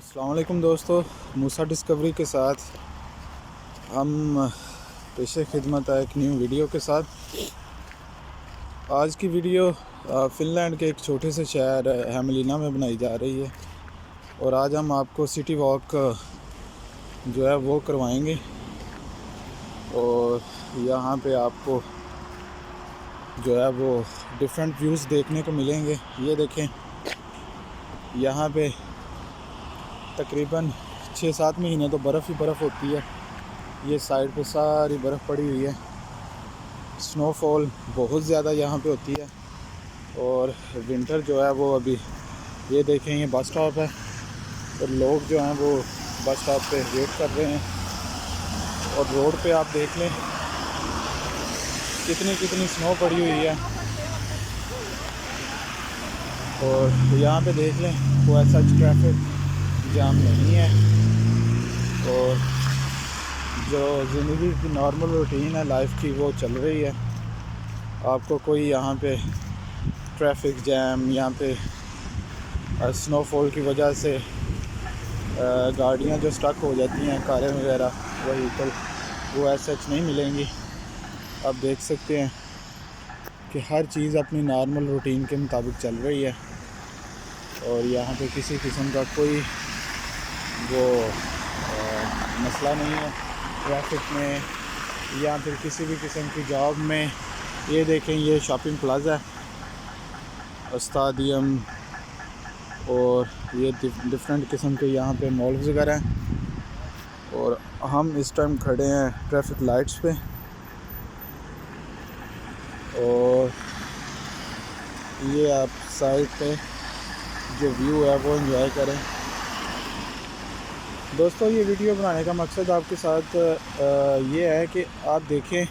अस्सलाम वालेकुम दोस्तों, मूसा डिस्कवरी के साथ हम पेशे खिदमत है एक न्यू वीडियो के साथ। आज की वीडियो फ़िनलैंड के एक छोटे से शहर हैमलिना में बनाई जा रही है और आज हम आपको सिटी वॉक जो है वो करवाएंगे और यहाँ पे आपको जो है वो डिफरेंट व्यूज़ देखने को मिलेंगे। ये देखें, यहाँ पे तकरीबन 6-7 महीने तो बर्फ़ ही बर्फ़ होती है। ये साइड पे सारी बर्फ़ पड़ी हुई है। स्नोफॉल बहुत ज़्यादा यहाँ पे होती है और विंटर जो है वो अभी ये देखें, ये बस स्टॉप है और लोग जो हैं वो बस स्टॉप पे वेट कर रहे हैं और रोड पे आप देख लें कितनी स्नो पड़ी हुई है। और यहाँ पे देख लें कोई ऐसा ट्रैफिक जाम नहीं है और जो ज़िंदगी की नॉर्मल रूटीन है लाइफ की वो चल रही है। आपको कोई यहाँ पे ट्रैफिक जैम, यहाँ पे स्नोफॉल की वजह से गाड़ियाँ जो स्टक हो जाती हैं, कारें वगैरह व्हीकल, वो ऐसा नहीं मिलेंगी। आप देख सकते हैं कि हर चीज़ अपनी नॉर्मल रूटीन के मुताबिक चल रही है और यहाँ पे किसी किस्म का कोई वो मसला नहीं है ट्रैफिक में या फिर किसी भी किस्म की जॉब में। ये देखें, ये शॉपिंग प्लाज़ा है, स्टेडियम और ये डिफरेंट किस्म के यहाँ पे मॉल्स वगैरह हैं और हम इस टाइम खड़े हैं ट्रैफिक लाइट्स पे और ये आप साइड पे जो व्यू है वो एंजॉय करें। दोस्तों, ये वीडियो बनाने का मकसद आपके साथ ये है कि आप देखें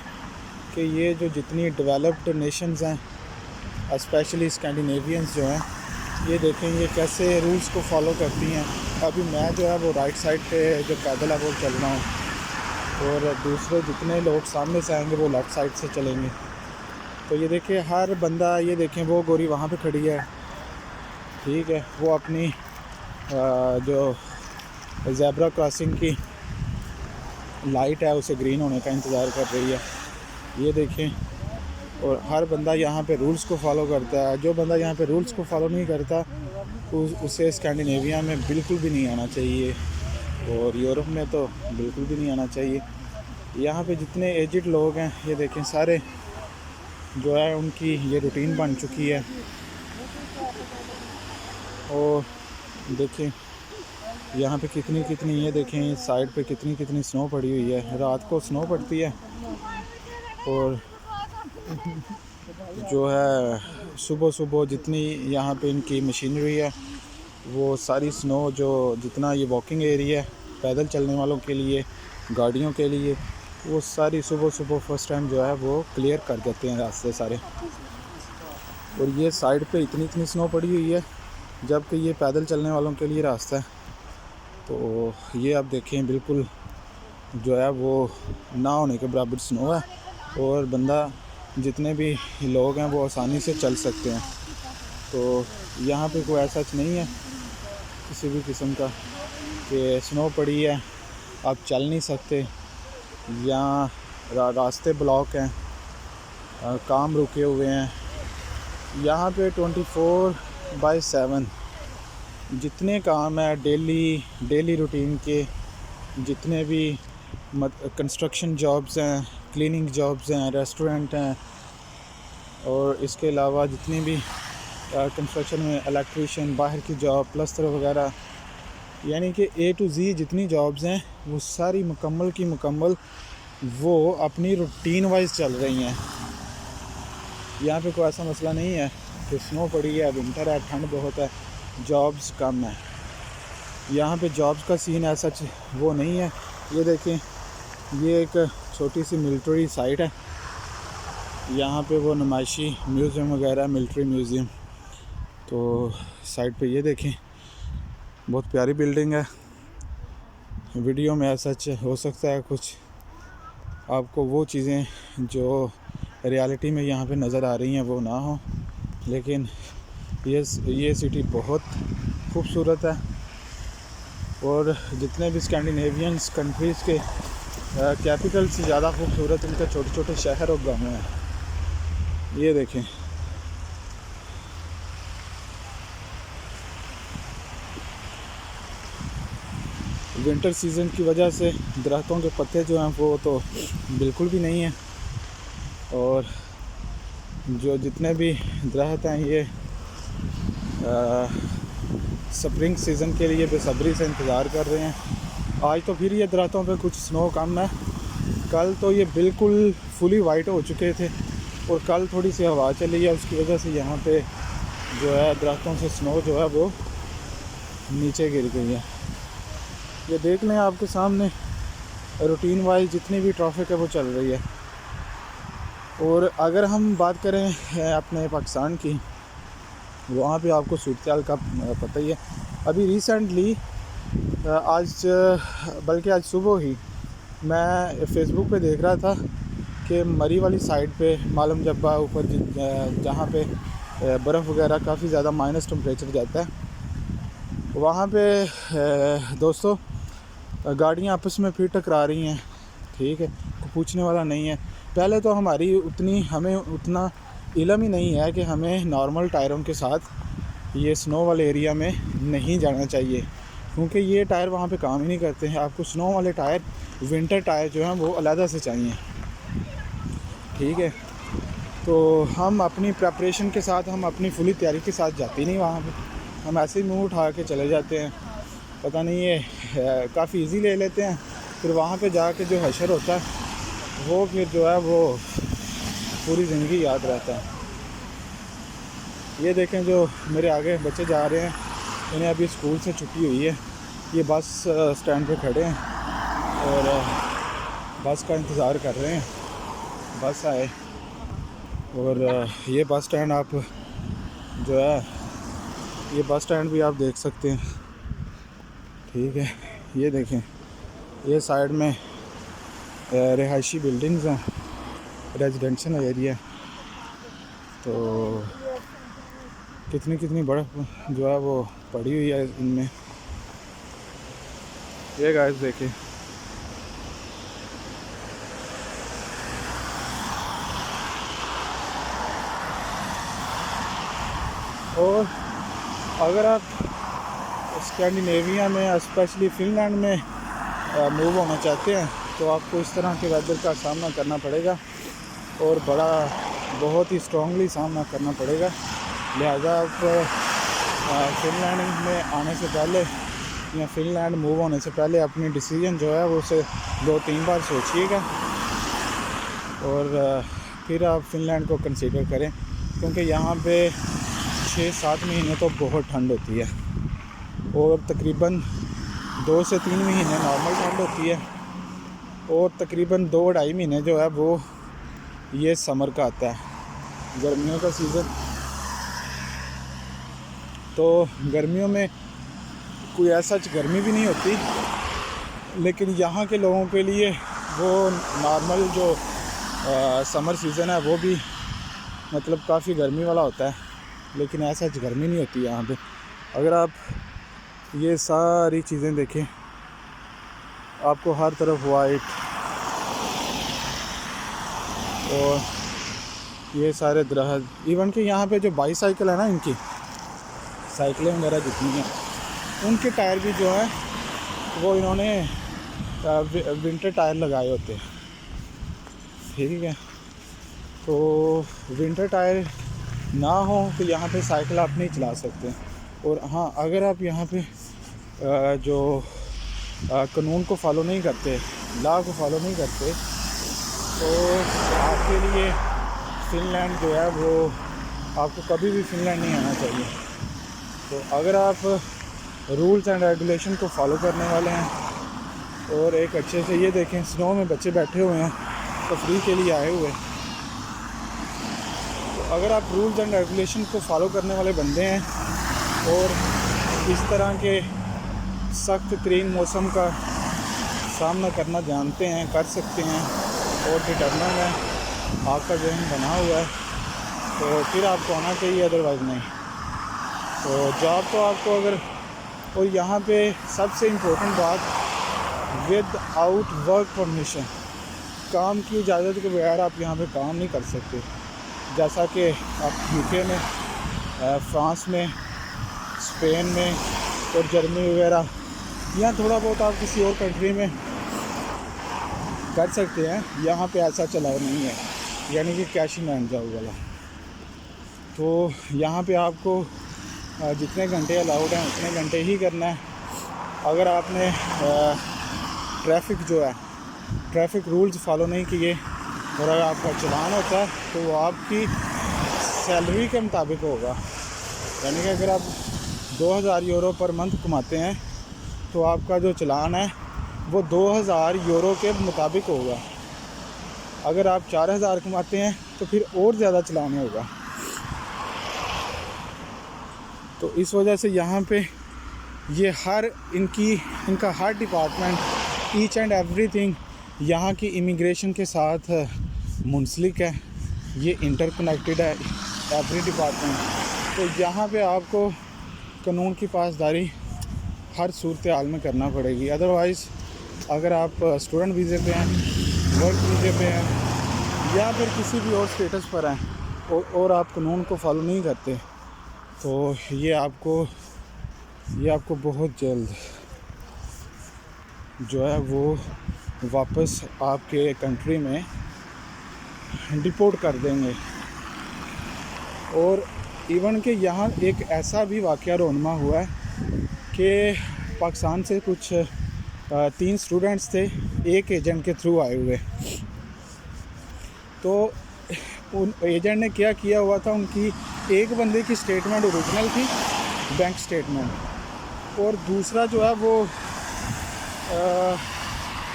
कि ये जो जितनी डेवलप्ड नेशंस हैं, स्पेशली स्कैंडिनेवियंस जो हैं, ये देखें ये कैसे रूल्स को फॉलो करती हैं। अभी मैं जो है वो राइट साइड पे जो पैदल है वो चल रहा हूँ और दूसरे जितने लोग सामने से आएंगे वो लेफ़्ट साइड से चलेंगे। तो ये देखिए हर बंदा, ये देखें वो गोरी वहाँ पे खड़ी है, ठीक है, वो अपनी जो ज़ेब्रा क्रॉसिंग की लाइट है उसे ग्रीन होने का इंतज़ार कर रही है। ये देखें, और हर बंदा यहाँ पे रूल्स को फॉलो करता है। जो बंदा यहाँ पे रूल्स को फॉलो नहीं करता उसे स्कैंडिनेविया में बिल्कुल भी नहीं आना चाहिए और यूरोप में तो बिल्कुल भी नहीं आना चाहिए। यहाँ पे जितने एजिड लोग हैं, ये देखें सारे जो है उनकी ये रूटीन बन चुकी है। और देखें यहाँ पे कितनी ये देखें साइड पे कितनी स्नो पड़ी हुई है। रात को स्नो पड़ती है और जो है सुबह जितनी यहाँ पे इनकी मशीनरी है वो सारी स्नो, जो जितना ये वॉकिंग एरिया है पैदल चलने वालों के लिए, गाड़ियों के लिए, वो सारी सुबह फर्स्ट टाइम जो है वो क्लियर कर देते हैं रास्ते सारे। और ये साइड पे इतनी स्नो पड़ी हुई है जबकि ये पैदल चलने वालों के लिए रास्ता है। तो ये आप देखें बिल्कुल जो है वो ना होने के बराबर स्नो है और बंदा, जितने भी लोग हैं वो आसानी से चल सकते हैं। तो यहाँ पे कोई ऐसा नहीं है किसी भी किस्म का कि स्नो पड़ी है आप चल नहीं सकते या रास्ते ब्लॉक हैं, काम रुके हुए हैं। यहाँ पे 24/7 जितने काम है डेली रूटीन के, जितने भी कंस्ट्रक्शन जॉब्स हैं, क्लीनिंग जॉब्स हैं, रेस्टोरेंट हैं और इसके अलावा जितनी भी कंस्ट्रक्शन में इलेक्ट्रीशियन, बाहर की जॉब, प्लस्तर वगैरह, यानी कि A to Z जितनी जॉब्स हैं वो सारी मुकम्मल की मुकम्मल वो अपनी रूटीन वाइज चल रही हैं। यहाँ पे कोई ऐसा मसला नहीं है कि स्नो पड़ी है, विंटर है, ठंड बहुत है, जॉब्स कम है। यहाँ पे जॉब्स का सीन ऐसा वो नहीं है। ये देखें, ये एक छोटी सी मिलिट्री साइट है। यहाँ पे वो नुमाइशी म्यूज़ियम वगैरह, मिलिट्री म्यूज़ियम। तो साइड पे ये देखें बहुत प्यारी बिल्डिंग है। वीडियो में ऐसा हो सकता है कुछ आपको वो चीज़ें जो रियलिटी में यहाँ पे नज़र आ रही हैं वो ना हो, लेकिन ये सिटी बहुत खूबसूरत है और जितने भी स्कैंडिनेवियंस कंट्रीज़ के कैपिटल से ज़्यादा खूबसूरत इनके छोटे छोटे शहर और गाँव हैं। ये देखें, विंटर सीज़न की वजह से दरख्तों के पत्ते जो हैं वो तो बिल्कुल भी नहीं हैं, और जो जितने भी दरख्त हैं ये स्प्रिंग सीज़न के लिए बेसब्री से इंतज़ार कर रहे हैं। आज तो फिर ये दरख्तों पे कुछ स्नो कम है। कल तो ये बिल्कुल फुली वाइट हो चुके थे, और कल थोड़ी सी हवा चली है, उसकी वजह से यहाँ पे जो है दरख्तों से स्नो जो है वो नीचे गिर गई है। ये देख लें आपके सामने रूटीन वाइज जितनी भी ट्रैफिक है वो चल रही है। और अगर हम बात करें अपने पाकिस्तान की, वहाँ पे आपको सूरत का पता ही है। अभी रिसेंटली बल्कि आज सुबह ही मैं फ़ेसबुक पे देख रहा था कि मरी वाली साइड पे मालूम जब्बा ऊपर जहाँ पे बर्फ़ वगैरह काफ़ी ज़्यादा माइनस टेम्परेचर जाता है, वहाँ पे दोस्तों गाड़ियाँ आपस में फिर टकरा रही हैं। ठीक है, पूछने वाला नहीं है। पहले तो हमें उतना इल्म ही नहीं है कि हमें नॉर्मल टायरों के साथ ये स्नो वाले एरिया में नहीं जाना चाहिए, क्योंकि ये टायर वहाँ पे काम ही नहीं करते हैं। आपको स्नो वाले टायर, विंटर टायर जो हैं वो अलग से चाहिए। ठीक है, तो हम अपनी प्रेपरेशन के साथ, हम अपनी फुली तैयारी के साथ जाते नहीं वहाँ पे, हम ऐसे ही मुँह उठा के चले जाते हैं। पता नहीं ये काफ़ी इजी ले लेते हैं, फिर वहाँ पे जाके जो हशर होता है वो फिर जो है वो पूरी ज़िंदगी याद रहता है। ये देखें, जो मेरे आगे बच्चे जा रहे हैं, इन्हें अभी स्कूल से छुट्टी हुई है। ये बस स्टैंड पे खड़े हैं और बस का इंतज़ार कर रहे हैं, बस आए। और ये बस स्टैंड आप जो है, ये बस स्टैंड भी आप देख सकते हैं। ठीक है, ये देखें, ये साइड में रिहायशी बिल्डिंग्स हैं, रेजिडेंशियल एरिया। तो कितनी बर्फ़ जो है वो पड़ी हुई है इनमें। ये गाइस देखिए, और अगर आप स्कैंडिनेविया में, स्पेशली फिनलैंड में मूव होना चाहते हैं तो आपको इस तरह के वेदर का सामना करना पड़ेगा, और बहुत ही स्ट्रॉन्गली सामना करना पड़ेगा। लिहाजा आप फिनलैंड में आने से पहले या फिनलैंड मूव होने से पहले अपनी डिसीजन जो है वो उसे 2-3 बार सोचिएगा, और फिर आप फिनलैंड को कंसीडर करें, क्योंकि यहाँ पे 6-7 महीने तो बहुत ठंड होती है, और तकरीबन 2 से 3 महीने नॉर्मल ठंड होती है, और तकरीबन 2-2.5 महीने जो है वो ये समर का आता है, गर्मियों का सीज़न। तो गर्मियों में कोई ऐसा गर्मी भी नहीं होती, लेकिन यहाँ के लोगों के लिए वो नॉर्मल जो समर सीज़न है वो भी मतलब काफ़ी गर्मी वाला होता है, लेकिन ऐसा गर्मी नहीं होती यहाँ पे। अगर आप ये सारी चीज़ें देखें, आपको हर तरफ वाइट, और ये सारे दरख्त, इवन कि यहाँ पे जो बाईसाइकिल है ना, इनकी साइकिलें वगैरह जितनी हैं, उनके टायर भी जो है वो इन्होंने विंटर टायर लगाए होते हैं। ठीक है, तो विंटर टायर ना हो तो यहाँ पे साइकिल आप नहीं चला सकते। और हाँ, अगर आप यहाँ पे जो कानून को फॉलो नहीं करते, लॉ को फॉलो नहीं करते, तो आपके लिए फिनलैंड जो है वो, आपको कभी भी फिनलैंड नहीं आना चाहिए। तो अगर आप रूल्स एंड रेगुलेशन को फॉलो करने वाले हैं, और एक अच्छे से, ये देखें स्नो में बच्चे बैठे हुए हैं तफरीह के लिए आए हुए, तो अगर आप रूल्स एंड रेगुलेशन को फॉलो करने वाले बंदे हैं और इस तरह के सख्त तरीन मौसम का सामना करना जानते हैं, कर सकते हैं, और डिटरमिनेड है, आपका जहन बना हुआ है, तो फिर आपको आना चाहिए, अदरवाइज़ नहीं। तो जॉब तो आपको अगर और यहाँ पे सबसे इम्पोर्टेंट बात, विद आउट वर्क परमिशन, काम की इजाज़त के बगैर आप यहाँ पे काम नहीं कर सकते। जैसा कि आप यूके में, फ्रांस में, स्पेन में और जर्मनी वगैरह, यहाँ थोड़ा बहुत आप किसी और कंट्री में कर सकते हैं, यहाँ पे ऐसा चलाव नहीं है, यानी कि कैश इन हैंड जॉब वाला। तो यहाँ पे आपको जितने घंटे अलाउड हैं उतने घंटे ही करना है। अगर आपने ट्रैफिक जो है, ट्रैफिक रूल्स फॉलो नहीं किए और अगर आपका चालान होता है तो वो आपकी सैलरी के मुताबिक होगा। यानी कि अगर आप 2000 यूरो पर मंथ कमाते हैं तो आपका जो चालान है वो 2000 यूरो के मुताबिक होगा। अगर आप 4000 कमाते हैं तो फिर और ज़्यादा चालान होगा। तो इस वजह से यहाँ पे ये इनका हर डिपार्टमेंट, ईच एंड एवरीथिंग यहाँ की इमिग्रेशन के साथ मुंसलिक है। ये इंटरकनेक्टेड है एवरी डिपार्टमेंट। तो यहाँ पे आपको कानून की पासदारी हर सूरत हाल में करना पड़ेगी। अदरवाइज़ अगर आप स्टूडेंट वीज़े पे हैं, वर्क वीज़े पे हैं या फिर किसी भी और स्टेटस पर हैं और आप कानून को फॉलो नहीं करते तो ये आपको बहुत जल्द जो है वो वापस आपके कंट्री में डिपोर्ट कर देंगे। और इवन के यहाँ एक ऐसा भी वाक़या रोनमा हुआ है कि पाकिस्तान से कुछ 3 स्टूडेंट्स थे, एक एजेंट के थ्रू आए हुए। तो उन एजेंट ने क्या किया हुआ था, उनकी एक बंदे की स्टेटमेंट ओरिजिनल थी, बैंक स्टेटमेंट, और दूसरा जो है वो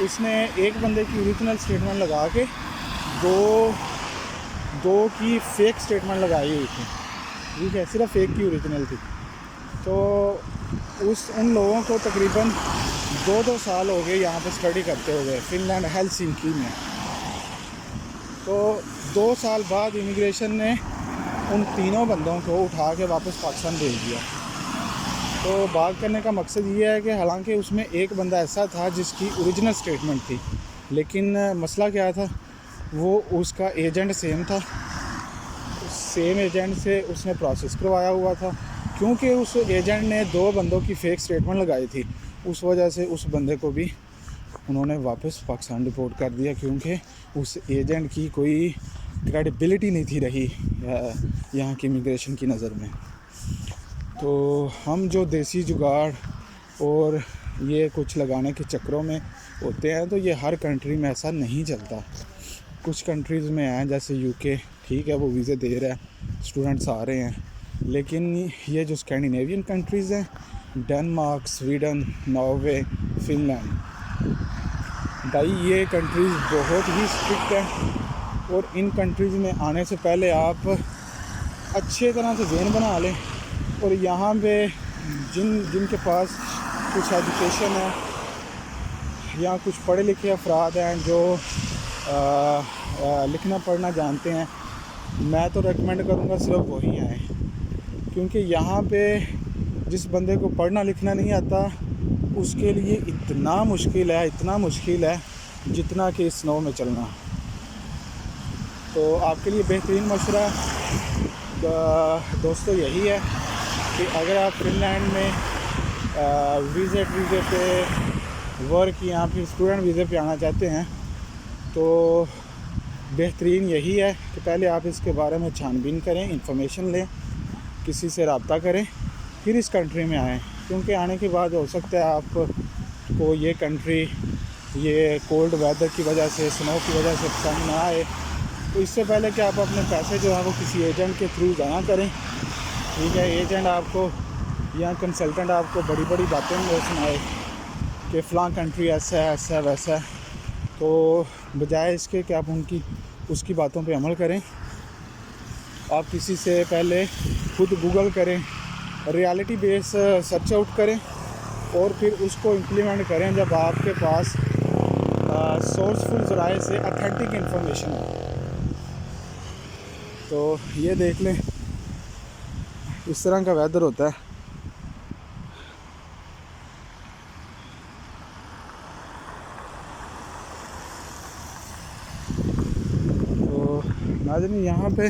उसने एक बंदे की ओरिजिनल स्टेटमेंट लगा के दो की फ़ेक स्टेटमेंट लगाई हुई थी। ठीक है, सिर्फ एक की ओरिजिनल थी। तो उन लोगों को तकरीबन 2 साल हो गए यहाँ पे स्टडी करते हुए फ़िनलैंड हेलसिंकी में। तो 2 साल बाद इमिग्रेशन ने उन तीनों बंदों को उठा के वापस पाकिस्तान भेज दिया। तो बात करने का मकसद ये है कि हालांकि उसमें एक बंदा ऐसा था जिसकी ओरिजिनल स्टेटमेंट थी, लेकिन मसला क्या था, वो उसका एजेंट सेम था, सेम एजेंट से उसने प्रोसेस करवाया हुआ था। क्योंकि उस एजेंट ने 2 बंदों की फ़ेक स्टेटमेंट लगाई थी, उस वजह से उस बंदे को भी उन्होंने वापस पाकिस्तान रिपोर्ट कर दिया, क्योंकि उस एजेंट की कोई क्रेडिबिलिटी नहीं थी रही यहाँ की इमिग्रेशन की नज़र में। तो हम जो देसी जुगाड़ और ये कुछ लगाने के चक्करों में होते हैं, तो ये हर कंट्री में ऐसा नहीं चलता। कुछ कंट्रीज़ में हैं जैसे यूके, ठीक है, वो वीज़े दे रहा है, स्टूडेंट्स आ रहे हैं। लेकिन ये जो स्कैंडिनेवियन कंट्रीज़ हैं, डेनमार्क, स्वीडन, नॉर्वे, फ़िनलैंड, भाई ये कंट्रीज़ बहुत ही स्ट्रिक्ट हैं। और इन कंट्रीज़ में आने से पहले आप अच्छे तरह से ज़हन बना लें। और यहाँ पे जिनके पास कुछ एजुकेशन है या कुछ पढ़े लिखे अफराद हैं जो लिखना पढ़ना जानते हैं, मैं तो रेकमेंड करूँगा सिर्फ वही आए। क्योंकि यहाँ पे जिस बंदे को पढ़ना लिखना नहीं आता उसके लिए इतना मुश्किल है जितना कि स्नो में चलना। तो आपके लिए बेहतरीन मशवरा दोस्तों यही है कि अगर आप फ़िनलैंड में वीज़े पे वर्क या फिर स्टूडेंट वीज़े पे आना चाहते हैं, तो बेहतरीन यही है कि पहले आप इसके बारे में छानबीन करें, इंफॉर्मेशन लें, किसी से रब्ता करें, फिर इस कंट्री में आएँ। क्योंकि आने के बाद हो सकता है आपको ये कंट्री ये कोल्ड वेदर की वजह से, स्नो की वजह से पसंद ना आए। तो इससे पहले कि आप अपने पैसे जो हैं वो किसी एजेंट के थ्रू ज़ाया करें, ठीक है, एजेंट आपको या कंसल्टेंट आपको बड़ी बड़ी बातें वो सुनाए कि फ़लाँ कंट्री ऐसा है वैसा है, तो बजाय इसके कि आप उसकी बातों पे अमल करें, आप किसी से पहले खुद गूगल करें, रियलिटी बेस सर्च आउट करें और फिर उसको इम्प्लीमेंट करें जब आपके पास सोर्सफुल ज़राए से अथेंटिक इन्फॉर्मेशन हो। तो ये देख लें, इस तरह का वेदर होता है। नाज़रीन यहाँ पे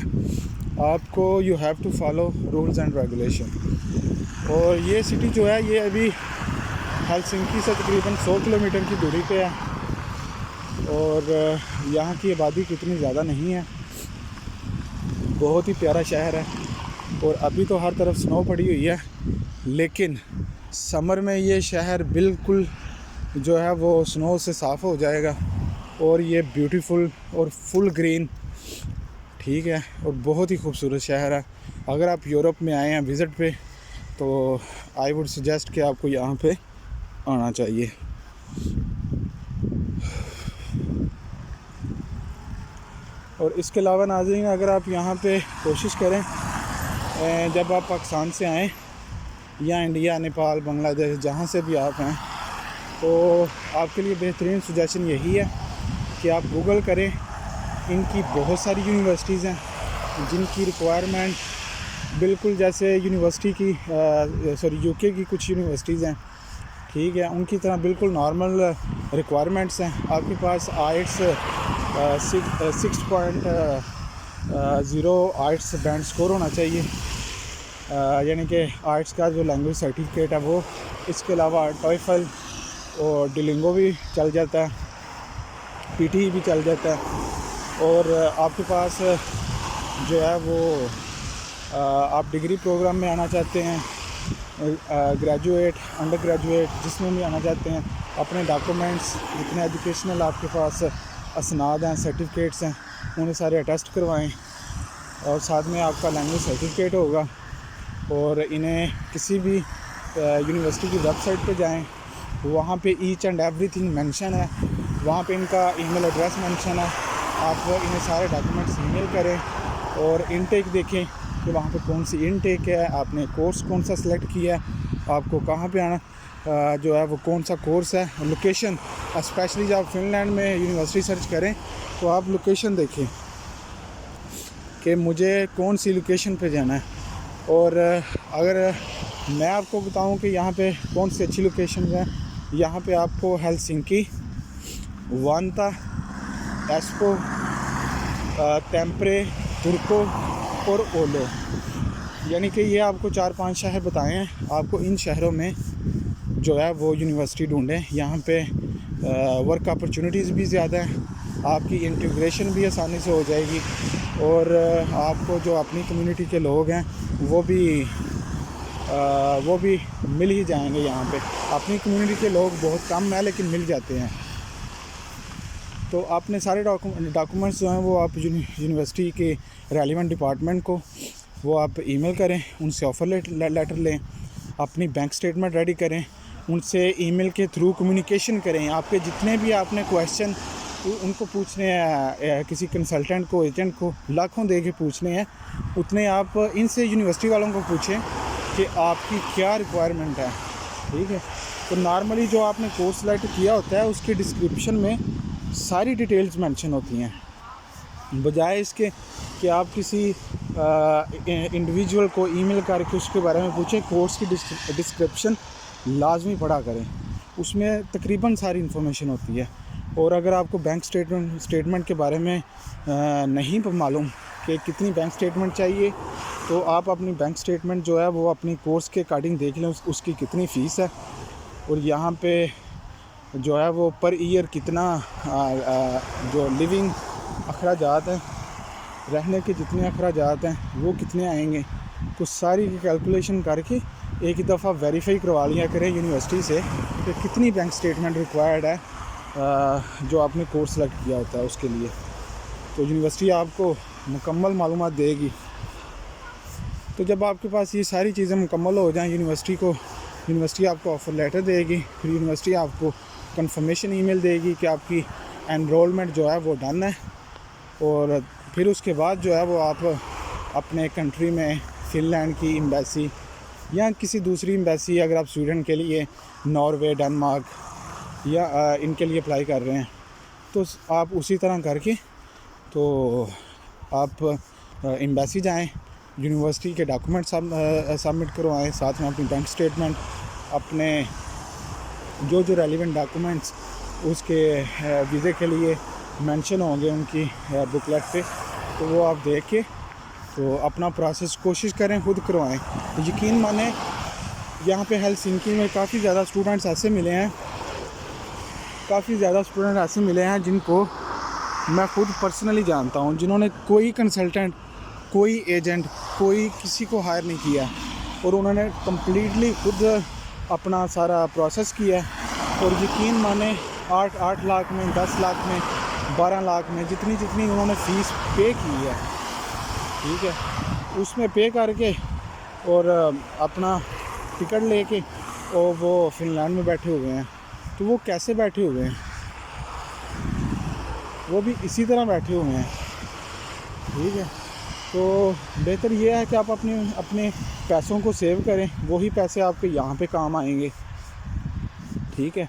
आपको you have to follow rules and regulation. और ये सिटी जो है ये अभी हेलसिंकी से तकरीबन 100 किलोमीटर की दूरी पे है और यहाँ की आबादी कितनी ज़्यादा नहीं है। बहुत ही प्यारा शहर है और अभी तो हर तरफ स्नो पड़ी हुई है, लेकिन समर में ये शहर बिल्कुल जो है वो स्नो से साफ़ हो जाएगा और ये ब्यूटीफुल और फुल ग्रीन, ठीक है, और बहुत ही खूबसूरत शहर है। अगर आप यूरोप में आए हैं विज़िट पे तो आई वुड सजेस्ट कि आपको यहाँ पे आना चाहिए। और इसके अलावा नाज़रीन अगर आप यहाँ पे कोशिश करें जब आप पाकिस्तान से आएँ या इंडिया, नेपाल, बांग्लादेश, जहाँ से भी आप हैं, तो आपके लिए बेहतरीन सजेशन यही है कि आप गूगल करें। इनकी बहुत सारी यूनिवर्सिटीज़ हैं जिनकी रिक्वायरमेंट बिल्कुल जैसे यूनिवर्सिटी की यूके की कुछ यूनिवर्सिटीज़ हैं, ठीक है, उनकी तरह बिल्कुल नॉर्मल रिक्वायरमेंट्स हैं। आपके पास आइट्स 6.0 आइट्स बैंड स्कोर होना चाहिए, यानी कि आइट्स का जो लैंग्वेज सर्टिफिकेट है वो। इसके अलावा टॉयफल और डिलिंगो भी चल जाता है, पीटी भी चल जाता है। और आपके पास जो है वो आप डिग्री प्रोग्राम में आना चाहते हैं, ग्रेजुएट, अंडर ग्रेजुएट, जिसमें भी आना चाहते हैं, अपने डॉक्यूमेंट्स जितने एजुकेशनल आपके पास असनाद हैं, सर्टिफिकेट्स हैं, उन्हें सारे अटेस्ट करवाएं और साथ में आपका लैंग्वेज सर्टिफिकेट होगा। और इन्हें किसी भी यूनिवर्सिटी की वेबसाइट पे जाएं, वहाँ पे ईच एंड एवरीथिंग मेंशन है, वहाँ पे इनका ईमेल एड्रेस मेंशन है। आप इन्हें सारे डॉक्यूमेंट्स ईमेल करें और इनटेक देखें कि वहाँ पे कौन सी इनटेक है, आपने कोर्स कौन सा सिलेक्ट किया है, आपको कहाँ पे आना जो है वो कौन सा कोर्स है, लोकेशन। स्पेशली जब आप फिनलैंड में यूनिवर्सिटी सर्च करें तो आप लोकेशन देखें कि मुझे कौन सी लोकेशन पे जाना है। और अगर मैं आपको बताऊं कि यहाँ पे कौन सी अच्छी लोकेशन है, यहाँ पे आपको हेलसिंकी, वांता, एस्पो, टेम्परे, तुर्को और ओलो, यानी कि ये आपको 4-5 शहर बताए हैं। आपको इन शहरों में जो है वो यूनिवर्सिटी ढूंढें। यहाँ पे वर्क अपॉर्चुनिटीज़ भी ज़्यादा हैं, आपकी इंटीग्रेशन भी आसानी से हो जाएगी और आपको जो अपनी कम्युनिटी के लोग हैं वो भी मिल ही जाएंगे। यहाँ पे अपनी कम्युनिटी के लोग बहुत कम हैं लेकिन मिल जाते हैं। तो आपने सारे डॉक्यूमेंट्स जो हैं वो आप यूनिवर्सिटी के रेलिवेंट डिपार्टमेंट को वो आप ईमेल करें, उनसे ऑफ़र लेटर लें, अपनी बैंक स्टेटमेंट रेडी करें, उनसे ईमेल के थ्रू कम्युनिकेशन करें। आपके जितने भी आपने क्वेश्चन उनको पूछने हैं, किसी कंसल्टेंट को, एजेंट को लाखों दे के पूछने हैं, उतने आप इनसे यूनिवर्सिटी वालों को पूछें कि आपकी क्या रिक्वायरमेंट है, ठीक है। तो नॉर्मली जो आपने कोर्स सेलेक्ट किया होता है उसके डिस्क्रिप्शन में सारी डिटेल्स मेंशन होती हैं, बजाय इसके कि आप किसी इंडिविजुअल को ईमेल करके उसके बारे में पूछें। कोर्स की डिस्क्रिप्शन लाजमी पढ़ा करें, उसमें तकरीबन सारी इन्फॉर्मेशन होती है। और अगर आपको बैंक स्टेटमेंट के बारे में नहीं मालूम कि कितनी बैंक स्टेटमेंट चाहिए, तो आप अपनी बैंक स्टेटमेंट जो है वो अपनी कोर्स के अकॉर्डिंग देख लें उसकी कितनी फ़ीस है और यहाँ पे जो है वो पर ईयर कितना जो लिविंग अखराजात हैं, रहने के जितने अखराजात हैं वो कितने आएंगे। तो सारी की कैलकुलेशन करके एक दफ़ा वेरीफाई करवा लिया करें यूनिवर्सिटी से कि कितनी बैंक स्टेटमेंट रिक्वायर्ड है जो आपने कोर्स सेलेक्ट किया होता है उसके लिए। तो यूनिवर्सिटी आपको मुकम्मल मालूमात देगी। तो जब आपके पास ये सारी चीज़ें मुकम्मल हो जाएं, यूनिवर्सिटी आपको ऑफ़र लेटर देगी, फिर यूनिवर्सिटी आपको कंफर्मेशन ईमेल देगी कि आपकी एनरोलमेंट जो है वो डन है। और फिर उसके बाद जो है वो आप अपने कंट्री में फिनलैंड की एम्बेसी या किसी दूसरी एम्बेसी, अगर आप स्वीडन के लिए, नॉर्वे, डेनमार्क या इनके लिए अप्लाई कर रहे हैं, तो आप उसी तरह करके तो आप एम्बेसी जाएं, यूनिवर्सिटी के डॉक्यूमेंट सबमिट करवाएं, साथ में अपनी बैंक स्टेटमेंट, अपने जो रेलिवेंट डॉक्यूमेंट्स उसके वीज़े के लिए मेंशन होंगे उनकी बुकलेट पे, तो वो आप देख के तो अपना प्रोसेस कोशिश करें खुद करवाएं। यकीन माने यहाँ पे हेलसिंकी में काफ़ी ज़्यादा स्टूडेंट्स ऐसे मिले हैं जिनको मैं खुद पर्सनली जानता हूँ, जिन्होंने कोई कंसल्टेंट, कोई एजेंट, कोई किसी को हायर नहीं किया और उन्होंने कम्प्लीटली खुद अपना सारा प्रोसेस किया और यकीन माने 8 लाख में, 10 लाख में, 12 लाख में जितनी उन्होंने फ़ीस पे की है, ठीक है, उसमें पे करके और अपना टिकट लेके और वो फिनलैंड में बैठे हुए हैं। तो वो कैसे बैठे हुए हैं? वो भी इसी तरह बैठे हुए हैं, ठीक है। तो बेहतर ये है कि आप अपने पैसों को सेव करें, वही पैसे आपके यहाँ पे काम आएंगे, ठीक है।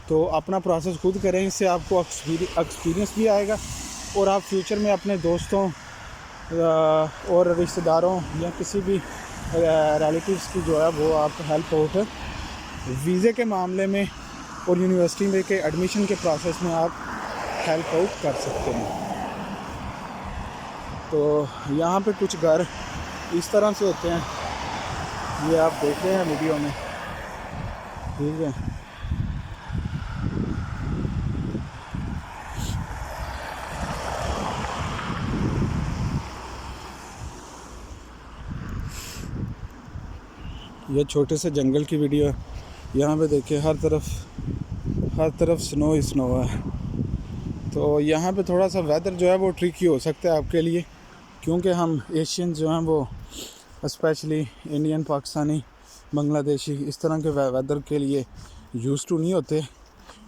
तो अपना प्रोसेस खुद करें, इससे आपको एक्सपीरियंस भी आएगा और आप फ्यूचर में अपने दोस्तों और रिश्तेदारों या किसी भी रिलेटिव्स की जो है वो आप हेल्प आउट वीज़े के मामले में और यूनिवर्सिटी में के एडमिशन के प्रोसेस में आप हेल्प आउट कर सकते हैं। तो यहाँ पे कुछ घर इस तरह से होते हैं, ये आप देख रहे हैं वीडियो में, ठीक है। ये छोटे से जंगल की वीडियो है। यहाँ पे देखिए हर तरफ स्नो ही स्नो है। तो यहाँ पे थोड़ा सा वेदर जो है वो ट्रिकी हो सकता है आपके लिए, क्योंकि हम एशियन जो हैं वो स्पेशली इंडियन, पाकिस्तानी, बांग्लादेशी इस तरह के वेदर के लिए यूज़ टू नहीं होते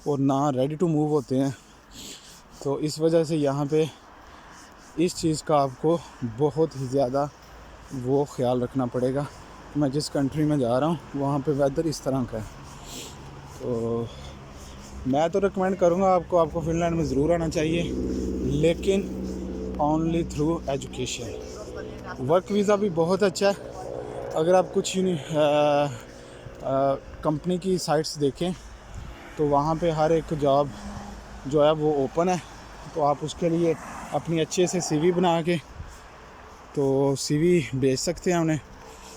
और ना रेडी टू मूव होते हैं। तो इस वजह से यहाँ पे इस चीज़ का आपको बहुत ही ज़्यादा वो ख्याल रखना पड़ेगा। मैं जिस कंट्री में जा रहा हूँ वहाँ पे वेदर इस तरह का है। तो मैं तो रिकमेंड करूँगा आपको फिनलैंड में ज़रूर आना चाहिए, लेकिन only through education. Work visa भी बहुत अच्छा है। अगर आप कुछ कंपनी की साइट्स देखें तो वहाँ पे हर एक जॉब जो है वो ओपन है। तो आप उसके लिए अपनी अच्छे से CV बना के तो CV भेज सकते हैं उन्हें।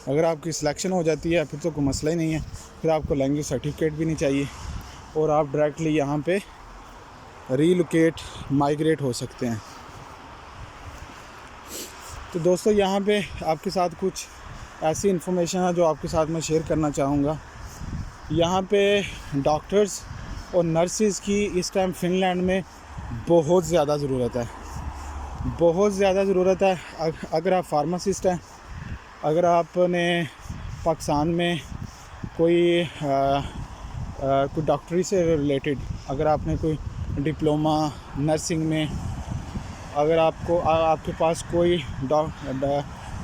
अगर आपकी सिलेक्शन हो जाती है फिर तो कोई मसला ही नहीं है, फिर आपको लैंग्वेज सर्टिफिकेट भी नहीं चाहिए और आप डायरेक्टली यहाँ पे रीलोकेट, माइग्रेट हो सकते हैं। तो दोस्तों यहाँ पे आपके साथ कुछ ऐसी इन्फॉर्मेशन है जो आपके साथ मैं शेयर करना चाहूँगा। यहाँ पे डॉक्टर्स और नर्सेज़ की इस टाइम फिनलैंड में बहुत ज़्यादा ज़रूरत है। अगर आप फार्मासिस्ट हैं, अगर आपने पाकिस्तान में कोई डॉक्टरी से रिलेटेड, अगर आपने कोई डिप्लोमा नर्सिंग में, अगर आपके पास कोई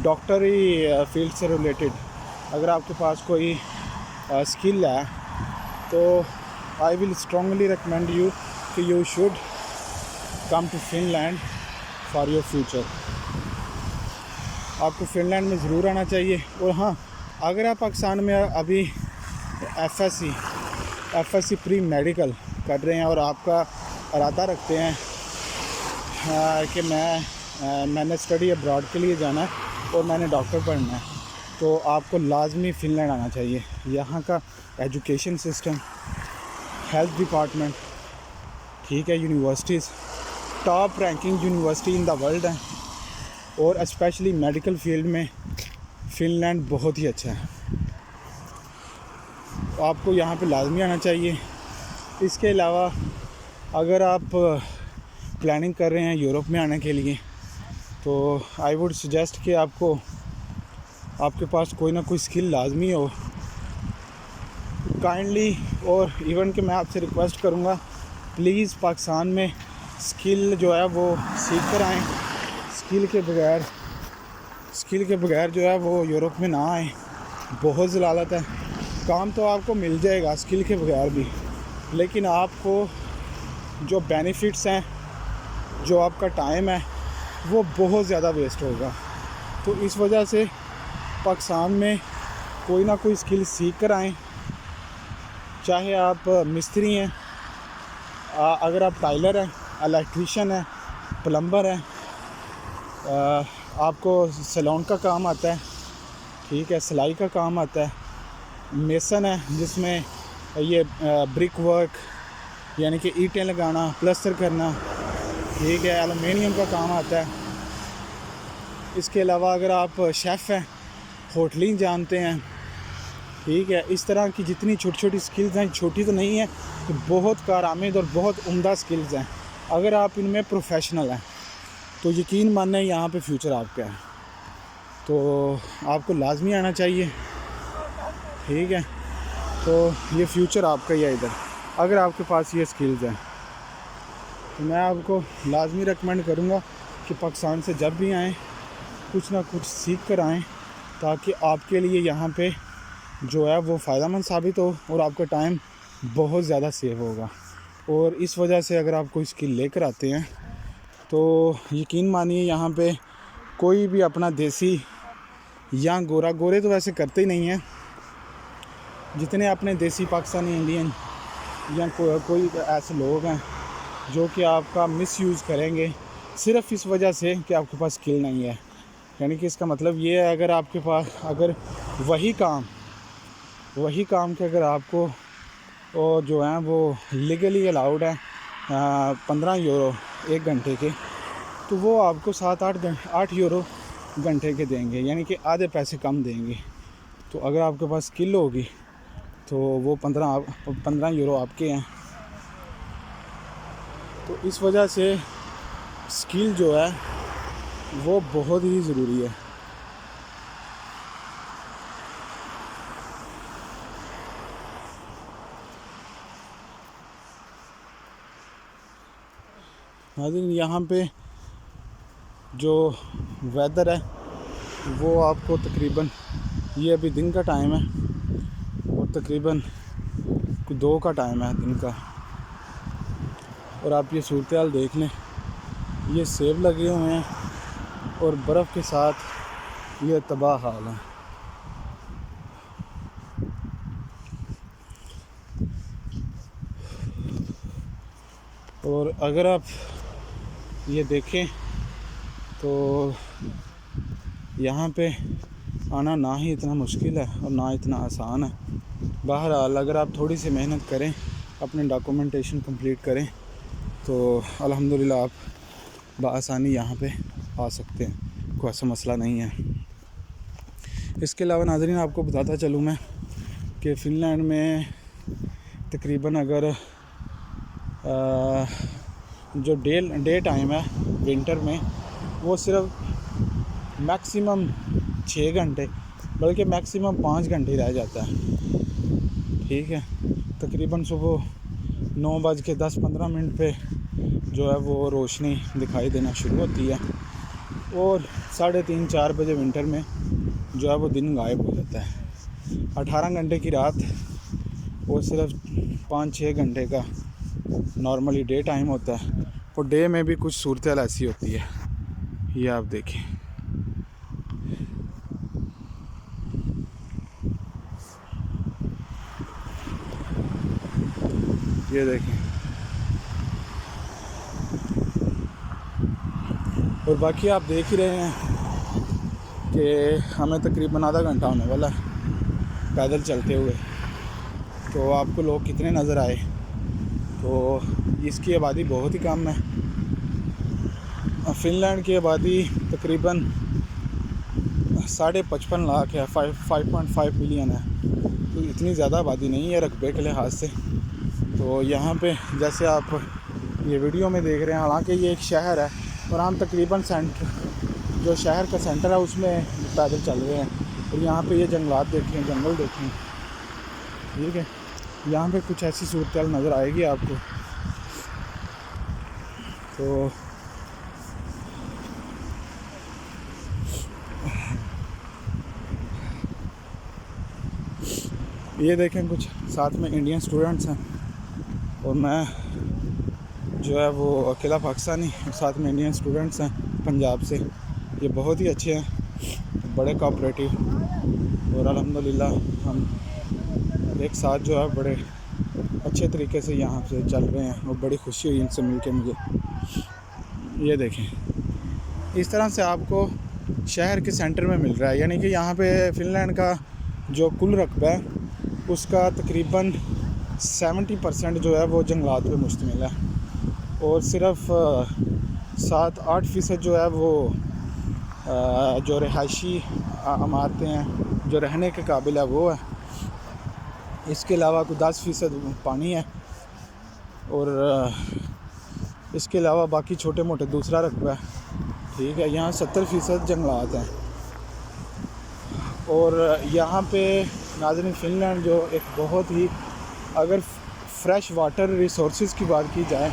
डॉक्टरी फील्ड से रिलेटेड अगर आपके पास कोई स्किल है, तो I will strongly recommend you कि you should come to Finland for your future. आपको फिनलैंड में ज़रूर आना चाहिए। और हाँ, अगर आप पाकिस्तान में अभी FSC प्री मेडिकल कर रहे हैं और आपका इरादा रखते हैं कि मैंने स्टडी अब्रॉड के लिए जाना है और मैंने डॉक्टर पढ़ना है, तो आपको लाजमी फिनलैंड आना चाहिए। यहाँ का एजुकेशन सिस्टम, हेल्थ डिपार्टमेंट, ठीक है, universities top ranking university in the world है और स्पेशली मेडिकल फील्ड में फिनलैंड बहुत ही अच्छा है। आपको यहाँ पे लाजमी आना चाहिए। इसके अलावा अगर आप प्लानिंग कर रहे हैं यूरोप में आने के लिए, तो आई वुड सजेस्ट कि आपके पास कोई ना कोई स्किल लाजमी हो काइंडली। और इवन कि मैं आपसे रिक्वेस्ट करूँगा, प्लीज़ पाकिस्तान में स्किल जो है वो सीख कर आएँ। स्किल के बगैर जो है वो यूरोप में ना आए। बहुत ज़लालत है। काम तो आपको मिल जाएगा स्किल के बगैर भी, लेकिन आपको जो बेनिफिट्स हैं, जो आपका टाइम है, वो बहुत ज़्यादा वेस्ट होगा। तो इस वजह से पाकिस्तान में कोई ना कोई स्किल सीख कर आएँ। चाहे आप मिस्त्री हैं, अगर आप टाइलर हैं, इलेक्ट्रीशियन हैं, प्लम्बर हैं, आपको सैलून का काम आता है, ठीक है, सिलाई का काम आता है, मेसन है जिसमें ये ब्रिक वर्क यानी कि ईंटें लगाना, प्लास्टर करना, ठीक है, एलुमिनियम का काम आता है। इसके अलावा अगर आप शेफ़ हैं, होटलिंग जानते हैं, ठीक है, इस तरह की जितनी छोटी छोटी स्किल्स हैं, छोटी तो नहीं है, तो बहुत कारआमद और बहुत उम्दा स्किल्स हैं। अगर आप इनमें प्रोफेशनल हैं तो यकीन माने यहाँ पे फ्यूचर आपका है, तो आपको लाजमी आना चाहिए, ठीक है। तो ये फ्यूचर आपका ही है इधर, अगर आपके पास ये स्किल्स हैं। तो मैं आपको लाजमी रेकमेंड करूँगा कि पाकिस्तान से जब भी आएँ कुछ ना कुछ सीख कर आएँ, ताकि आपके लिए यहाँ पे जो है वो फ़ायदेमंद साबित हो और आपका टाइम बहुत ज़्यादा सेव होगा। और इस वजह से अगर आप कोई स्किल लेकर आते हैं तो यकीन मानिए यहाँ पे कोई भी अपना देसी या गोरे तो वैसे करते ही नहीं हैं, जितने अपने देसी पाकिस्तानी इंडियन या कोई ऐसे लोग हैं जो कि आपका मिसयूज़ करेंगे सिर्फ़ इस वजह से कि आपके पास स्किल नहीं है। यानी कि इसका मतलब ये है, अगर आपके पास अगर वही काम के अगर आपको वो जो है वो लीगली अलाउड है 15 यूरो 1 घंटे के, तो वो आपको 8 यूरो घंटे के देंगे, यानी कि आधे पैसे कम देंगे। तो अगर आपके पास स्किल होगी तो वो 15 यूरो आपके हैं। तो इस वजह से स्किल जो है वो बहुत ही ज़रूरी है। नाज़रीन, यहाँ पे जो वेदर है वो आपको तकरीबन, ये अभी दिन का टाइम है और तकरीबन 2 का टाइम है दिन का, और आप ये सूरत हाल देख लें, ये सेब लगे हुए हैं और बर्फ़ के साथ ये तबाह हाल है। और अगर आप ये देखें तो यहाँ पे आना ना ही इतना मुश्किल है और ना इतना आसान है। बहरहाल अगर आप थोड़ी सी मेहनत करें, अपने डॉक्यूमेंटेशन कंप्लीट करें, तो अल्हम्दुलिल्लाह आप बआसानी यहाँ पे आ सकते हैं, कोई ऐसा मसला नहीं है। इसके अलावा नाज़रीन आपको बताता चलूँ मैं कि फ़िनलैंड में तकरीबन अगर जो डे टाइम है विंटर में वो सिर्फ मैक्सिमम 6 घंटे बल्कि मैक्सिमम 5 घंटे रह जाता है, ठीक है। तकरीबन सुबह 9:10-15 पे जो है वो रोशनी दिखाई देना शुरू होती है और 3:30-4 बजे विंटर में जो है वो दिन गायब हो जाता है। 18 घंटे की रात वो सिर्फ 5-6 घंटे का नॉर्मली डे टाइम होता है, और डे में भी कुछ सूरत हाल ऐसी होती है, ये आप देखें। ये देखें, और बाकी आप देख ही रहे हैं कि हमें तकरीबन आधा घंटा होने वाला है पैदल चलते हुए। तो आपको लोग कितने नज़र आए? तो इसकी आबादी बहुत ही कम है। फ़िनलैंड की आबादी तकरीबन 55.5 लाख है, 5.5 मिलियन है, तो इतनी ज़्यादा आबादी नहीं है रकबे के लिहाज से। तो यहाँ पे जैसे आप ये वीडियो में देख रहे हैं, हालांकि ये एक शहर है और हम तकरीबन जो शहर का सेंटर है उसमें पैदल चल रहे हैं। और यहाँ पे ये जंगलात देखें, जंगल देखें, ठीक है। यहाँ पे कुछ ऐसी सूरत हाल नज़र आएगी आपको। तो ये देखें, कुछ साथ में इंडियन स्टूडेंट्स हैं और मैं जो है वो अकेला पाकिस्तानी, साथ में इंडियन स्टूडेंट्स हैं पंजाब से। ये बहुत ही अच्छे हैं, बड़े कोऑपरेटिव, और अल्हम्दुलिल्लाह हम एक साथ जो है बड़े अच्छे तरीके से यहाँ से चल रहे हैं और बड़ी खुशी हुई इनसे मिलके मुझे। ये देखें, इस तरह से आपको शहर के सेंटर में मिल रहा है। यानी कि यहाँ पे फ़िनलैंड का जो कुल रकबा है उसका तकरीबन 70% जो है वो जंगलात पे मुश्तमिल है, और सिर्फ 7-8% जो है वो जो रिहायशी इमारतें हैं जो रहने के काबिल है वो है। इसके अलावा कोई 10% पानी है, और इसके अलावा बाकी छोटे मोटे दूसरा रकबा है। ठीक है, यहाँ 70% जंगलात हैं। और यहाँ पे नाज़रीन फ़िनलैंड जो एक बहुत ही, अगर फ्रेश वाटर रिसोर्सेज की बात की जाए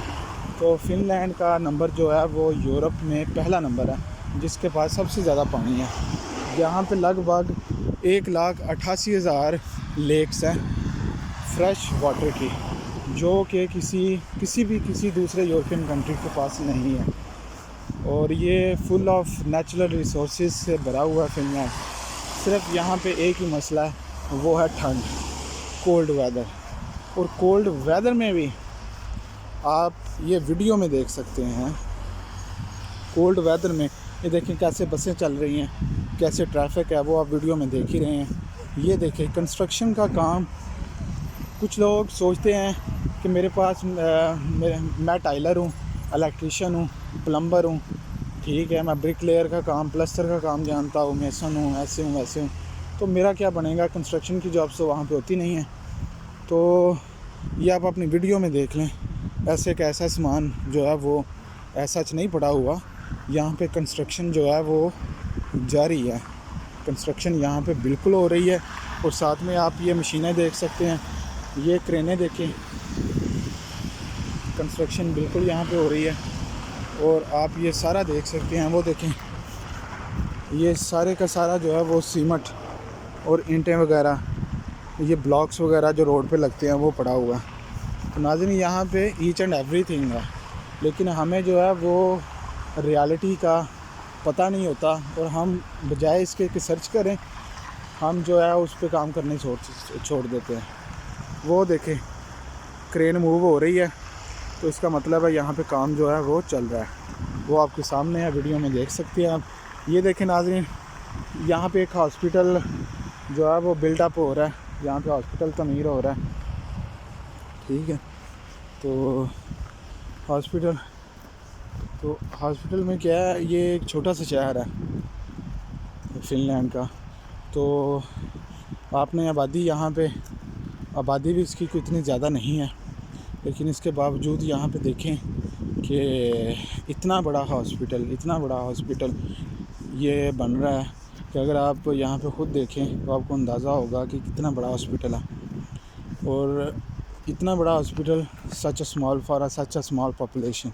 तो फ़िनलैंड का नंबर जो है वो यूरोप में पहला नंबर है, जिसके पास सबसे ज़्यादा पानी है। यहाँ पे लगभग 1,88,000 लेक्स हैं फ्रेश वाटर की, जो कि किसी दूसरे यूरोपियन कंट्री के पास नहीं है। और ये फुल ऑफ नेचुरल रिसोर्सेज से भरा हुआ है फ़िनलैंड। सिर्फ यहाँ पे एक ही मसला है, वो है ठंड, कोल्ड वेदर। और कोल्ड वेदर में भी आप ये वीडियो में देख सकते हैं, कोल्ड वेदर में ये देखें कैसे बसें चल रही हैं, कैसे ट्रैफिक है, वो आप वीडियो में देख ही रहे हैं। ये देखें कंस्ट्रक्शन का काम। कुछ लोग सोचते हैं कि मेरे पास मैं टाइलर हूँ, इलेक्ट्रीशियन हूँ, प्लम्बर हूँ, ठीक है, मैं ब्रिक लेयर का काम, प्लस्तर का काम जानता हूँ, मेसन हूँ, ऐसे हूँ वैसे हूँ, तो मेरा क्या बनेगा, कंस्ट्रक्शन की जॉब्स तो वहाँ पे होती नहीं है। तो ये आप अपनी वीडियो में देख लें, ऐसे का ऐसा सामान जो है वो ऐसा नहीं पड़ा हुआ। यहाँ पे कंस्ट्रक्शन जो है वो जारी है, कंस्ट्रक्शन यहाँ पे बिल्कुल हो रही है। और साथ में आप ये मशीनें देख सकते हैं, ये क्रेनें देखें, कंस्ट्रक्शन बिल्कुल यहाँ पे हो रही है। और आप ये सारा देख सकते हैं, वो देखें, ये सारे का सारा जो है वो सीमेंट और ईंटें वगैरह, ये ब्लॉक्स वगैरह जो रोड पे लगते हैं वो पड़ा हुआ है। तो नाज़रीन यहाँ पे ईच एंड एवरीथिंग है, लेकिन हमें जो है वो रियलिटी का पता नहीं होता, और हम बजाय इसके कि सर्च करें, हम जो है उस पे काम करने छोड़ देते हैं। वो देखें क्रेन मूव हो रही है, तो इसका मतलब है यहाँ पे काम जो है वो चल रहा है। वो आपके सामने है, वीडियो में देख सकते हैं आप। ये देखें नाज़रीन, यहाँ पे एक हॉस्पिटल जो है वो बिल्डअप हो रहा है, यहाँ पे हॉस्पिटल तमीर हो रहा है। ठीक है, तो हॉस्पिटल में क्या है, ये एक छोटा सा शहर है फ़िनलैंड का। तो आपने यहाँ पे आबादी भी इसकी कोई इतनी ज़्यादा नहीं है, लेकिन इसके बावजूद यहाँ पे देखें कि इतना बड़ा हॉस्पिटल ये बन रहा है कि अगर आप यहाँ पे ख़ुद देखें तो आपको अंदाज़ा होगा कि कितना बड़ा हॉस्पिटल है। और इतना बड़ा hospital such a small population.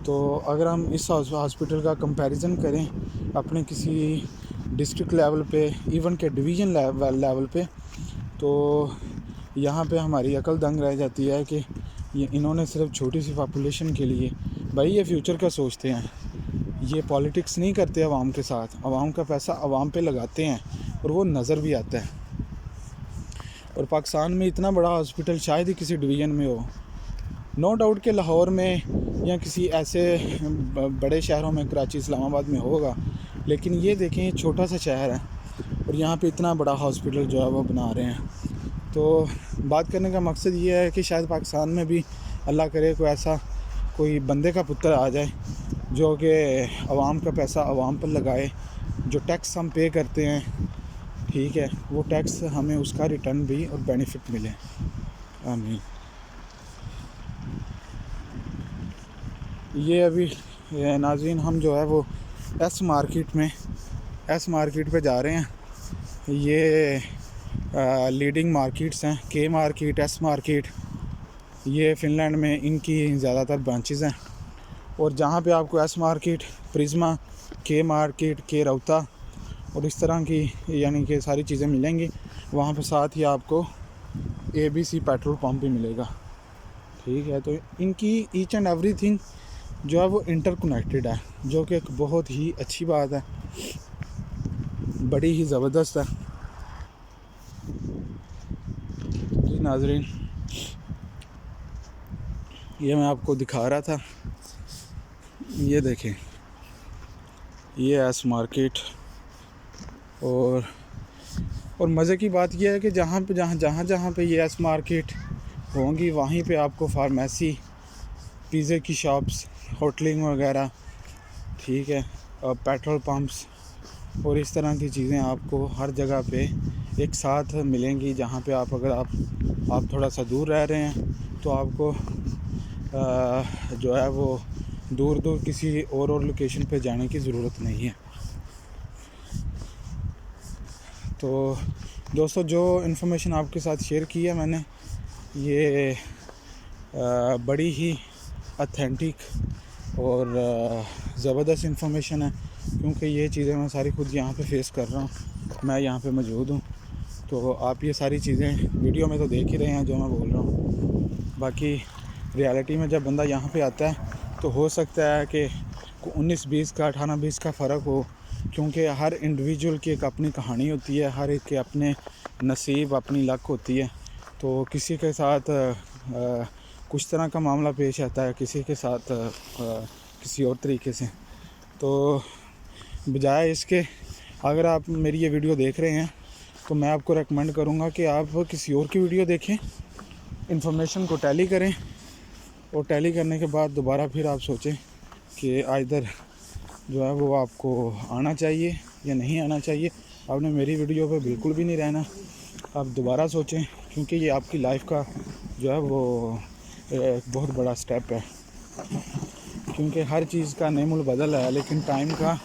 तो अगर हम इस हॉस्पिटल का कंपैरिजन करें अपने किसी डिस्ट्रिक्ट लेवल पे, इवन के डिवीज़न लेवल पे, तो यहाँ पे हमारी अकल दंग रह जाती है कि इन्होंने सिर्फ छोटी सी पॉपुलेशन के लिए, भाई ये फ्यूचर का सोचते हैं, ये पॉलिटिक्स नहीं करते आवाम के साथ, आवाम का पैसा आवाम पे लगाते हैं, और वो नज़र भी आता है। और पाकिस्तान में इतना बड़ा हॉस्पिटल शायद ही किसी डिवीज़न में हो। नो डाउट कि लाहौर में या किसी ऐसे बड़े शहरों में, कराची, इस्लामाबाद में होगा, लेकिन ये देखें छोटा सा शहर है और यहाँ पे इतना बड़ा हॉस्पिटल जो है वो बना रहे हैं। तो बात करने का मकसद ये है कि शायद पाकिस्तान में भी अल्लाह करे कोई बंदे का पुत्र आ जाए जो कि आवाम का पैसा आवाम पर लगाए, जो टैक्स हम पे करते हैं, ठीक है, वो टैक्स हमें उसका रिटर्न भी और बेनिफिट मिले। आमीन। ये अभी नाज़रीन हम जो है वो एस मार्केट पे जा रहे हैं। ये लीडिंग मार्केट्स हैं, के मार्केट, एस मार्केट, ये फ़िनलैंड में इनकी ज़्यादातर ब्रांचेस हैं। और जहाँ पे आपको एस मार्केट, प्रिज्मा, के मार्केट, के राउता और इस तरह की यानी कि सारी चीज़ें मिलेंगी, वहाँ पे साथ ही आपको ABC पेट्रोल पंप भी मिलेगा। ठीक है, तो इनकी ईच एंड एवरीथिंग जो है वो इंटरकनेक्टेड है, जो कि एक बहुत ही अच्छी बात है, बड़ी ही ज़बरदस्त है। जी नाज़रीन, ये मैं आपको दिखा रहा था, ये देखें ये एस मार्केट। और मज़े की बात यह है कि जहाँ पे ये एस मार्केट होंगी वहीं पे आपको फार्मेसी, पिज़्ज़े की शॉप्स, होटलिंग वगैरह, ठीक है, पेट्रोल पंप्स और इस तरह की चीज़ें आपको हर जगह पे एक साथ मिलेंगी। जहाँ पे अगर आप थोड़ा सा दूर रह रहे हैं तो आपको जो है वो दूर किसी और लोकेशन पे जाने की ज़रूरत नहीं है। तो दोस्तों, जो इन्फॉर्मेशन आपके साथ शेयर की है मैंने, ये बड़ी ही ऑथेंटिक और ज़बरदस्त इन्फॉर्मेशन है, क्योंकि ये चीज़ें मैं सारी खुद यहाँ पे फेस कर रहा हूँ। मैं यहाँ पे मौजूद हूँ, तो आप ये सारी चीज़ें वीडियो में तो देख ही रहे हैं जो मैं बोल रहा हूँ। बाकी रियलिटी में जब बंदा यहाँ पे आता है तो हो सकता है कि 19-20 का, 18-20 का फ़र्क हो, क्योंकि हर इंडिविजुअल की एक अपनी कहानी होती है, हर एक के अपने नसीब, अपनी लक होती है। तो किसी के साथ कुछ तरह का मामला पेश आता है, किसी के साथ किसी और तरीके से। तो बजाय इसके, अगर आप मेरी ये वीडियो देख रहे हैं तो मैं आपको रेकमेंड करूँगा कि आप किसी और की वीडियो देखें, इन्फॉर्मेशन को टैली करें, और टैली करने के बाद दोबारा फिर आप सोचें कि आइदर जो है वो आपको आना चाहिए या नहीं आना चाहिए। आपने मेरी वीडियो पे बिल्कुल भी नहीं रहना, आप दोबारा सोचें, क्योंकि ये आपकी लाइफ का जो है वो एक बहुत बड़ा स्टेप है। क्योंकि हर चीज़ का नेमुल बदल है, लेकिन टाइम का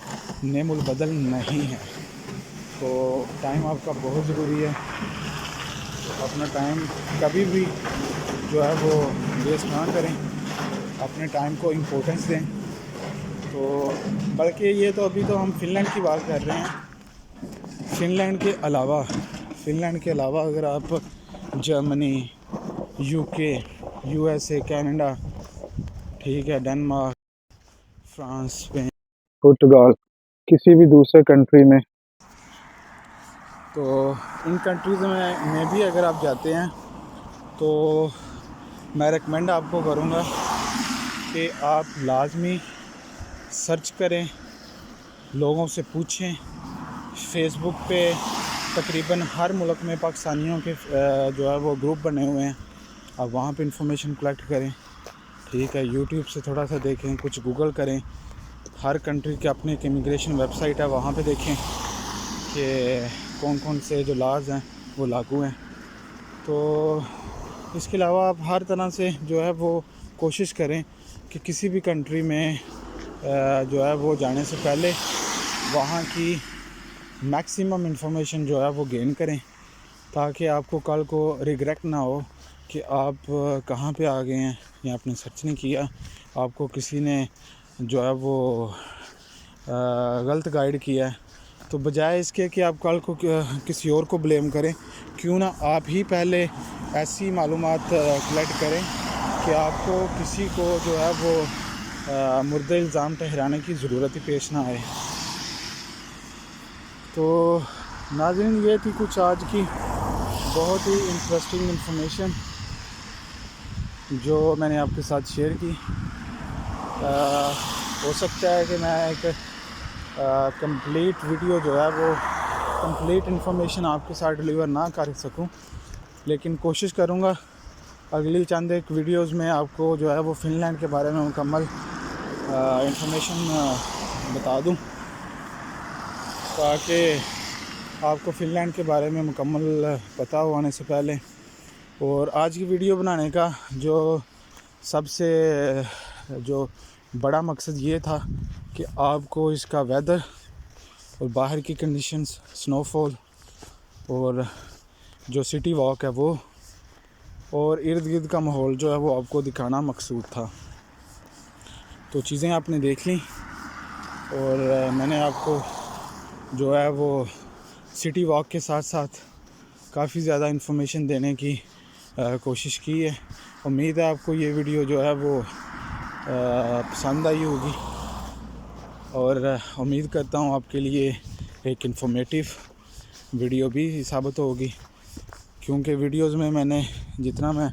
नेमुल बदल नहीं है। तो टाइम आपका बहुत ज़रूरी है। अपना टाइम कभी भी जो है वो वेस्ट ना करें, अपने टाइम को इम्पोर्टेंस दें। तो बल्कि ये तो अभी तो हम फ़िनलैंड की बात कर रहे हैं। फ़िनलैंड के अलावा अगर आप जर्मनी, यूके, यूएसए, कनाडा, ठीक है, डेनमार्क, फ्रांस, स्पेन, पुर्तगाल, किसी भी दूसरे कंट्री में, तो इन कंट्रीज़ में भी अगर आप जाते हैं तो मैं रेकमेंड आपको करूँगा कि आप लाजमी सर्च करें, लोगों से पूछें। फेसबुक पे तकरीबन हर मुल्क में पाकिस्तानियों के जो है वो ग्रुप बने हुए हैं, आप वहाँ पे इंफॉर्मेशन कलेक्ट करें, ठीक है। यूट्यूब से थोड़ा सा देखें, कुछ गूगल करें, हर कंट्री के अपने एक इमिग्रेशन वेबसाइट है, वहाँ पे देखें कि कौन कौन से जो लॉज हैं वो लागू हैं। तो इसके अलावा आप हर तरह से जो है वो कोशिश करें कि किसी भी कंट्री में जो है वो जाने से पहले वहाँ की मैक्सिमम इन्फॉर्मेशन जो है वो गेन करें, ताकि आपको कल को रिग्रेट ना हो कि आप कहाँ पे आ गए हैं या आपने सर्च नहीं किया, आपको किसी ने जो है वो गलत गाइड किया है। तो बजाय इसके कि आप कल को किसी और को ब्लेम करें, क्यों ना आप ही पहले ऐसी मालूमात कलेक्ट करें कि आपको किसी को जो है वो मुर्दे इल्ज़ाम ठहराने की ज़रूरत ही पेश ना आए। तो नाज़रीन, ये थी कुछ आज की बहुत ही इंटरेस्टिंग इन्फॉर्मेशन जो मैंने आपके साथ शेयर की। हो सकता है कि मैं एक कंप्लीट वीडियो जो है वो कंप्लीट इन्फॉर्मेशन आपके साथ डिलीवर ना कर सकूं, लेकिन कोशिश करूंगा अगली चंद एक वीडियोस में आपको जो है वो फ़िनलैंड के बारे में मुकम्मल इन्फॉर्मेशन बता दूं, ताकि आपको फ़िनलैंड के बारे में मुकम्मल पता हो आने से पहले। और आज की वीडियो बनाने का जो सबसे जो बड़ा मकसद ये था कि आपको इसका वेदर और बाहर की कंडीशंस, स्नोफॉल और जो सिटी वॉक है वो, और इर्द गिर्द का माहौल जो है वो आपको दिखाना मकसूद था। तो चीज़ें आपने देख ली, और मैंने आपको जो है वो सिटी वॉक के साथ साथ काफ़ी ज़्यादा इन्फॉर्मेशन देने की कोशिश की है। उम्मीद है आपको ये वीडियो जो है वो पसंद आई होगी, और उम्मीद करता हूँ आपके लिए एक इन्फॉर्मेटिव वीडियो भी साबित होगी, क्योंकि वीडियोस में मैंने जितना मैं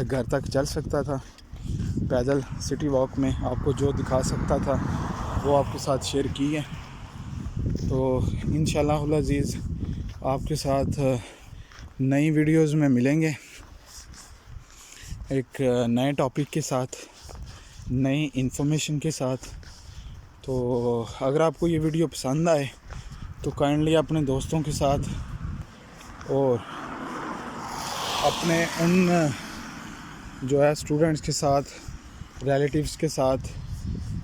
घर तक चल सकता था पैदल सिटी वॉक में, आपको जो दिखा सकता था वो आपके साथ शेयर की है। तो इंशाअल्लाह अज़ीज़ आपके साथ नई वीडियोस में मिलेंगे, एक नए टॉपिक के साथ, नई इन्फॉर्मेशन के साथ। तो अगर आपको ये वीडियो पसंद आए तो काइंडली अपने दोस्तों के साथ और अपने उन जो है स्टूडेंट्स के साथ, रिलेटिव्स के साथ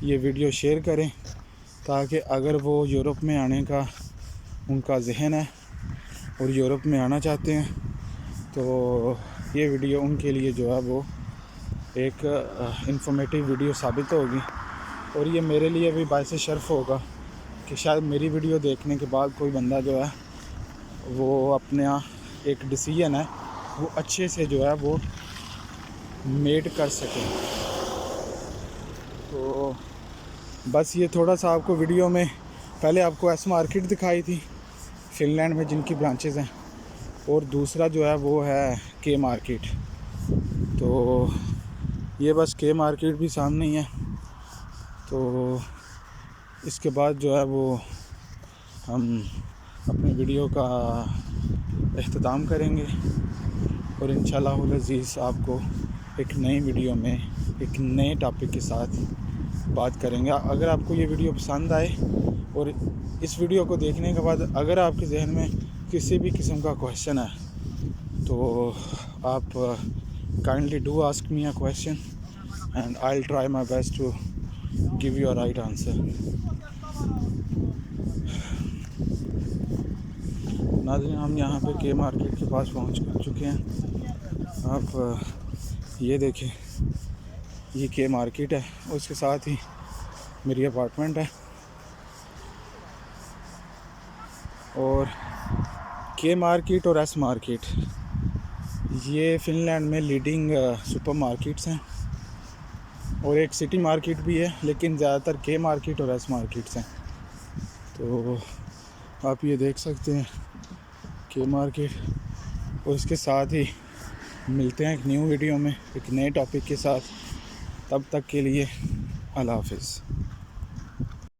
ये वीडियो शेयर करें, ताकि अगर वो यूरोप में आने का उनका जहन है और यूरोप में आना चाहते हैं तो ये वीडियो उनके लिए जो है वो एक इंफॉर्मेटिव वीडियो साबित होगी। और ये मेरे लिए भी बायस शर्फ होगा कि शायद मेरी वीडियो देखने के बाद कोई बंदा जो है वो अपने एक डिसीजन है वो अच्छे से जो है वो मेड कर सके। तो बस ये थोड़ा सा आपको वीडियो में पहले आपको एस मार्केट दिखाई थी फ़िनलैंड में जिनकी ब्रांचेज़ हैं, और दूसरा जो है वो है के मार्केट। तो ये बस के मार्केट भी सामने ही है। तो इसके बाद जो है वो हम अपने वीडियो का इख्तिताम करेंगे और इंशाअल्लाह अज़ीज़ आपको एक नई वीडियो में एक नए टॉपिक के साथ बात करेंगे। अगर आपको ये वीडियो पसंद आए और इस वीडियो को देखने के बाद अगर आपके जहन में किसी भी किस्म का क्वेश्चन है तो आप kindly do ask me a question and I will try my best to give you a right answer. नाज़रीन, हम यहाँ पे के मार्केट के पास पहुँच चुके हैं। आप ये देखें, ये के मार्केट है, उसके साथ ही मेरी अपार्टमेंट है। और के मार्केट और एस मार्केट ये फ़िनलैंड में लीडिंग सुपर मार्केट्स हैं, और एक सिटी मार्केट भी है, लेकिन ज़्यादातर के मार्केट और एस मार्केट्स हैं। तो आप ये देख सकते हैं के मार्केट, और इसके साथ ही मिलते हैं एक न्यू वीडियो में एक नए टॉपिक के साथ। तब तक के लिए अल्लाह हाफ़िज़।